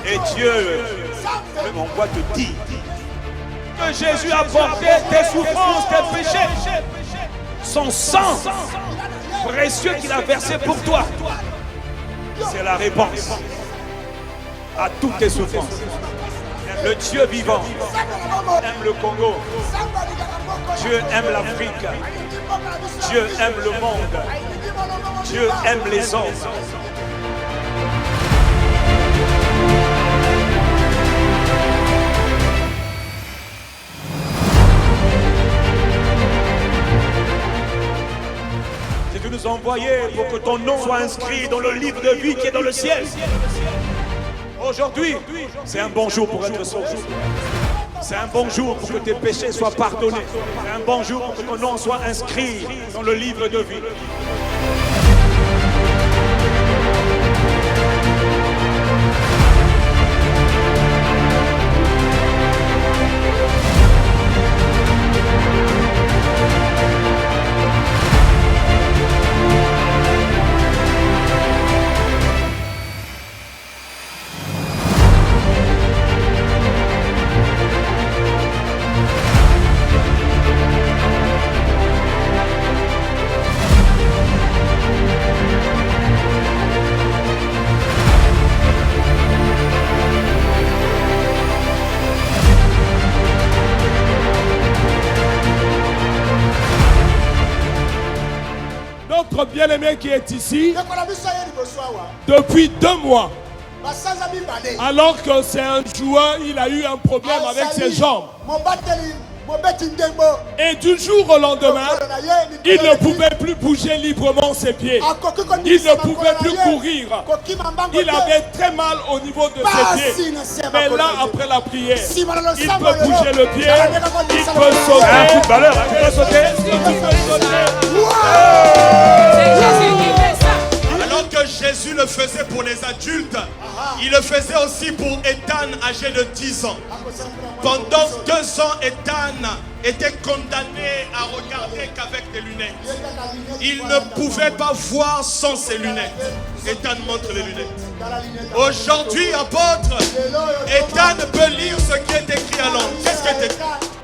Et Dieu m'envoie te dire que Jésus a porté tes souffrances, tes péchés. Son sang précieux qu'il a versé pour toi, c'est la réponse à toutes tes souffrances. Le Dieu vivant aime le Congo. Dieu aime l'Afrique. Dieu aime le monde. Dieu aime les hommes. Si tu nous envoyais pour que ton nom soit inscrit dans le livre de vie qui est dans le ciel. Aujourd'hui, c'est un bon jour pour être sauvé. C'est un bon jour pour que tes péchés soient pardonnés. C'est un bon jour pour que ton nom soit inscrit dans le livre de vie. Notre bien-aimé qui est ici depuis 2 mois, alors que c'est un joueur, il a eu un problème avec ses jambes. Et du jour au lendemain, il ne pouvait plus bouger librement ses pieds. Il ne pouvait plus courir. Il avait très mal au niveau de ses pieds. Mais là, après la prière, il peut bouger le pied, il peut sauter. Un footballeur, il peut sauter. Alors que Jésus le faisait pour les adultes, il le faisait aussi pour Ethan âgé de 10 ans. Pendant 2 ans, Ethan était condamné à regarder qu'avec des lunettes. Il ne pouvait pas voir sans ses lunettes. Ethan montre les lunettes. Aujourd'hui, apôtre, Ethan peut lire ce qui est écrit à l'ombre. Qu'est-ce que tu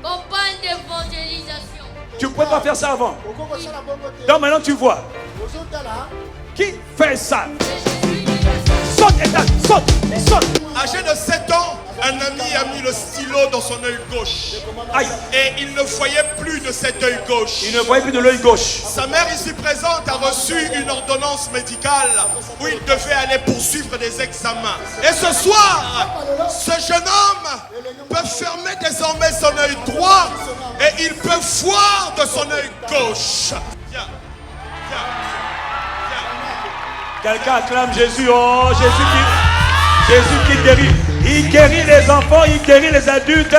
Campagne d'évangélisation. Tu ne pouvais pas faire ça avant. Donc maintenant tu vois. Qui fait ça? Saute, Ethan, saute, saute. Âgé de 7 ans, un ami a mis le stylo dans son œil gauche. Aïe. Et il ne voyait plus de cet œil gauche. Il ne voyait plus de l'œil gauche. Sa mère ici présente a reçu une ordonnance médicale où il devait aller poursuivre des examens. Et ce soir, ce jeune homme peut fermer désormais son œil droit et il peut voir de son œil gauche. Viens, viens. Quelqu'un acclame Jésus. Oh, Jésus qui guérit. Il guérit les enfants, il guérit les adultes.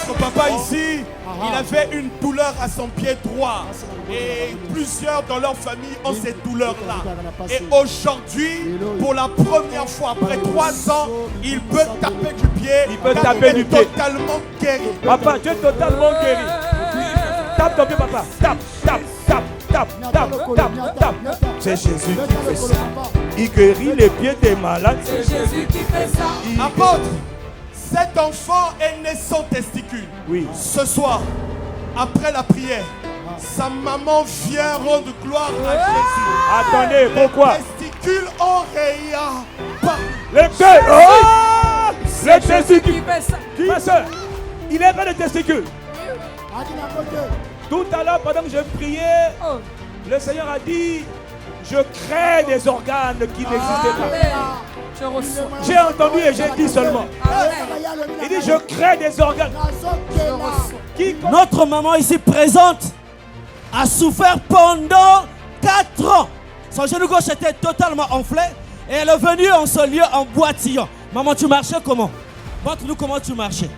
Son papa ici, il avait une douleur à son pied droit. Et plusieurs dans leur famille ont cette douleur-là. Et aujourd'hui, pour la première fois, après 3 ans, il peut taper du pied. Il peut taper du pied. Totalement guéri. Papa, tu es totalement guéri. Tape ton pied, papa. Tape, tape, tape, tape, tape, tape, tape. C'est Jésus qui fait ça. Il guérit les pieds des malades. C'est Jésus qui fait ça. Apôtre, cet enfant est né sans testicules. Oui. Ce soir, après la prière, sa maman vient rendre gloire à Jésus. Attendez, pourquoi? Les testicules ont rayé. Les pieds. Oh! Les testicules. Qui fait ça? Ma soeur, il est pas de testicules. Tout à l'heure, pendant que je priais, le Seigneur a dit, je crée des organes qui n'existaient pas. Je reçois. J'ai entendu et j'ai dit seulement. Il dit, je crée des organes. Notre maman ici présente a souffert pendant 4 ans. Son genou gauche était totalement enflé et elle est venue en ce lieu en boitillant. Maman, tu marchais comment? Montre-nous comment tu marchais.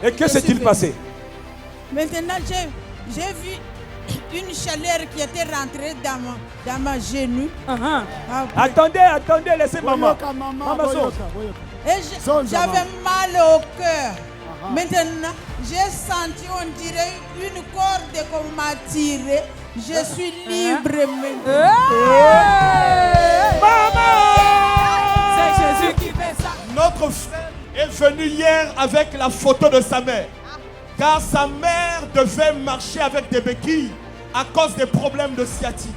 Et que s'est-il passé? Maintenant, j'ai vu une chaleur qui était rentrée dans ma genou. Attendez, laissez maman. Maman saute. Et j'avais mal au cœur. Maintenant, j'ai senti, on dirait, une corde qu'on m'a tirée. Je suis libre maintenant. C'est Jésus qui fait ça. Notre frère est venu hier avec la photo de sa mère. Car sa mère devait marcher avec des béquilles à cause des problèmes de sciatique.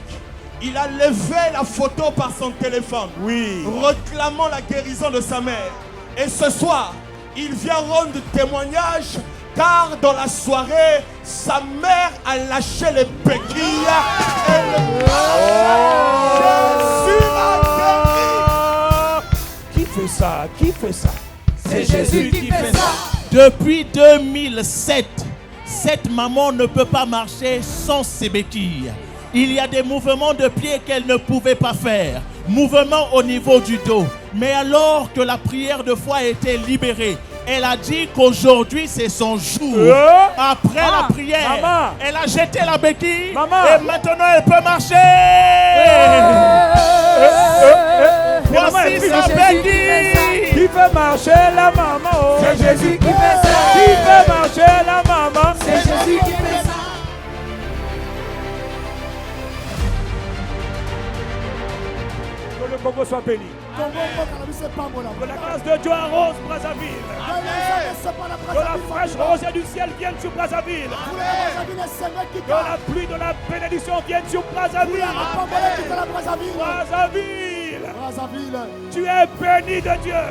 Il a levé la photo par son téléphone, réclamant la guérison de sa mère. Et ce soir, il vient rendre témoignage, car dans la soirée, sa mère a lâché les béquilles. Jésus a guéri. Qui fait ça? Qui fait ça? C'est Jésus qui fait ça. Depuis 2007, cette maman ne peut pas marcher sans ses béquilles. Il y a des mouvements de pied qu'elle ne pouvait pas faire. Mouvements au niveau du dos. Mais alors que la prière de foi a été libérée, elle a dit qu'aujourd'hui c'est son jour. Après la prière, elle a jeté la béquille et maintenant elle peut marcher. Voici sa béquille. Qui fait marcher la maman? C'est Jésus qui fait ça. Qui fait marcher la maman? C'est Jésus qui fait ça. Que le Congo soit béni. Que la grâce de Dieu arrose Brazzaville. Que la fraîche rosée du ciel vienne sur Brazzaville. Que la pluie de la bénédiction vienne sur Brazzaville. Brazzaville, tu es béni de Dieu.